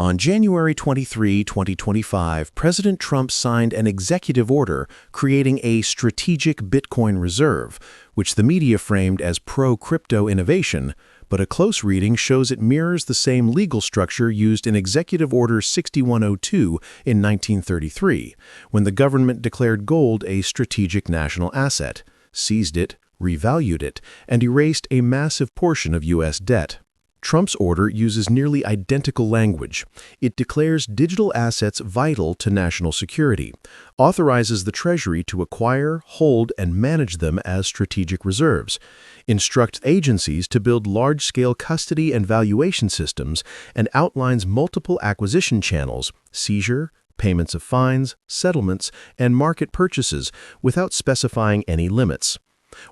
On January 23, 2025, President Trump signed an executive order creating a strategic Bitcoin reserve, which the media framed as pro-crypto innovation, but a close reading shows it mirrors the same legal structure used in Executive Order 6102 in 1933, when the government declared gold a strategic national asset, seized it, revalued it, and erased a massive portion of U.S. debt. Trump's order uses nearly identical language. It declares digital assets vital to national security, authorizes the Treasury to acquire, hold, and manage them as strategic reserves, instructs agencies to build large-scale custody and valuation systems, and outlines multiple acquisition channels, seizure, payments of fines, settlements, and market purchases without specifying any limits.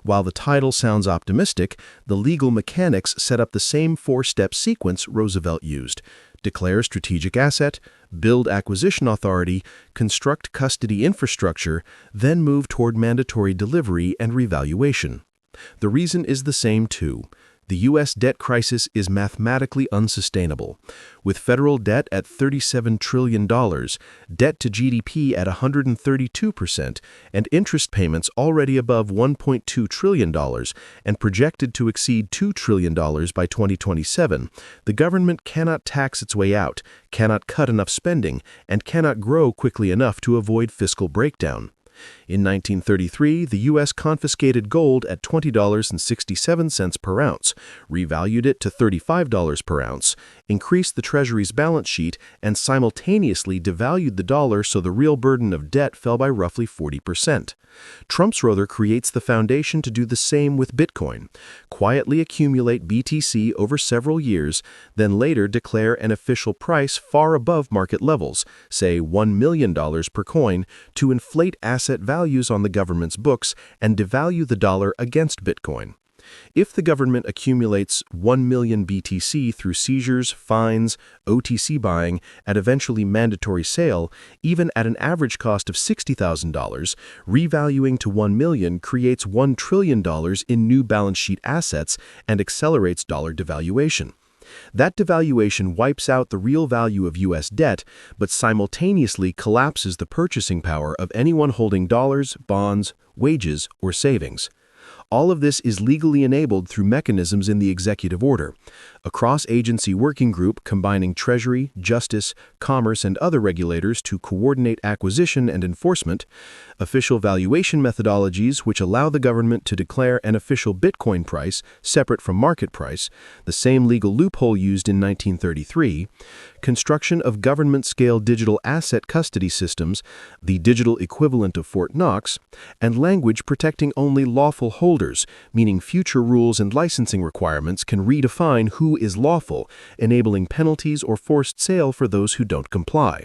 While the title sounds optimistic, the legal mechanics set up the same four-step sequence Roosevelt used: declare strategic asset, build acquisition authority, construct custody infrastructure, then move toward mandatory delivery and revaluation. The reason is the same too. The U.S. debt crisis is mathematically unsustainable. With federal debt at $37 trillion, debt to GDP at 132%, and interest payments already above $1.2 trillion and projected to exceed $2 trillion by 2027, the government cannot tax its way out, cannot cut enough spending, and cannot grow quickly enough to avoid fiscal breakdown. In 1933, the U.S. confiscated gold at $20.67 per ounce, revalued it to $35 per ounce, increased the Treasury's balance sheet, and simultaneously devalued the dollar so the real burden of debt fell by roughly 40%. Trump's order creates the foundation to do the same with Bitcoin. Quietly accumulate BTC over several years, then later declare an official price far above market levels, say $1 million per coin, to inflate asset values on the government's books and devalue the dollar against Bitcoin. If the government accumulates 1 million BTC through seizures, fines, OTC buying, and eventually mandatory sale, even at an average cost of $60,000, revaluing to 1 million creates $1 trillion in new balance sheet assets and accelerates dollar devaluation. That devaluation wipes out the real value of U.S. debt, but simultaneously collapses the purchasing power of anyone holding dollars, bonds, wages, or savings. All of this is legally enabled through mechanisms in the executive order, a cross-agency working group combining Treasury, Justice, Commerce, and other regulators to coordinate acquisition and enforcement, official valuation methodologies which allow the government to declare an official Bitcoin price separate from market price, the same legal loophole used in 1933, construction of government-scale digital asset custody systems, the digital equivalent of Fort Knox, and language protecting only lawful holders, meaning future rules and licensing requirements can redefine who is lawful, enabling penalties or forced sale for those who don't comply.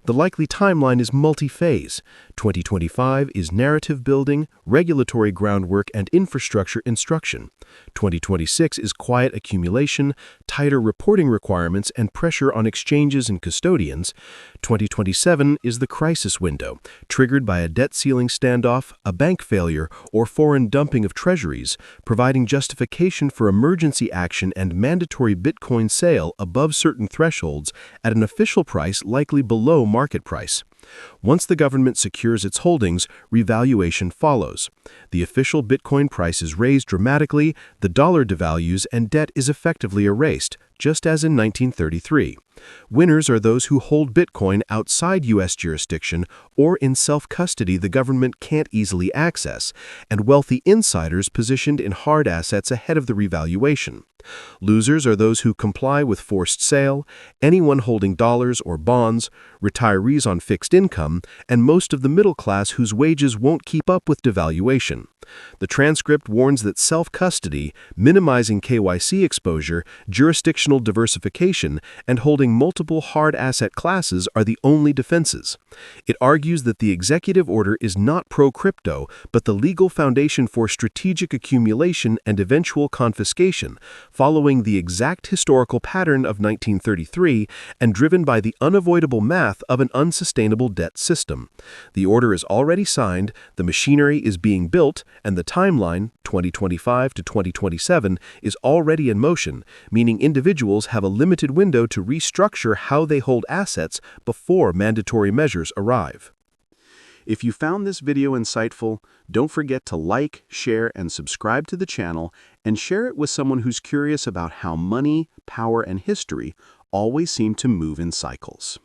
The likely timeline is multi-phase. 2025 is narrative building, regulatory groundwork, and infrastructure instruction. 2026 is quiet accumulation, tighter reporting requirements, and pressure on exchanges and custodians. 2027 is the crisis window, triggered by a debt ceiling standoff, a bank failure, or foreign dumping of treasuries, providing justification for emergency action and mandatory Bitcoin sale above certain thresholds at an official price likely below market price. Once the government secures its holdings, revaluation follows. The official Bitcoin price is raised dramatically, the dollar devalues, and debt is effectively erased, just as in 1933. Winners are those who hold Bitcoin outside U.S. jurisdiction or in self-custody the government can't easily access, and wealthy insiders positioned in hard assets ahead of the revaluation. Losers are those who comply with forced sale, anyone holding dollars or bonds, retirees on fixed income, and most of the middle class whose wages won't keep up with devaluation. The transcript warns that self-custody, minimizing KYC exposure, jurisdictional diversification, and holding multiple hard asset classes are the only defenses. It argues that the executive order is not pro-crypto, but the legal foundation for strategic accumulation and eventual confiscation, following the exact historical pattern of 1933 and driven by the unavoidable math of an unsustainable debt system. The order is already signed, the machinery is being built, And the timeline, 2025 to 2027, is already in motion, meaning individuals have a limited window to restructure how they hold assets before mandatory measures arrive. If you found this video insightful, don't forget to like, share, and subscribe to the channel, and share it with someone who's curious about how money, power, and history always seem to move in cycles.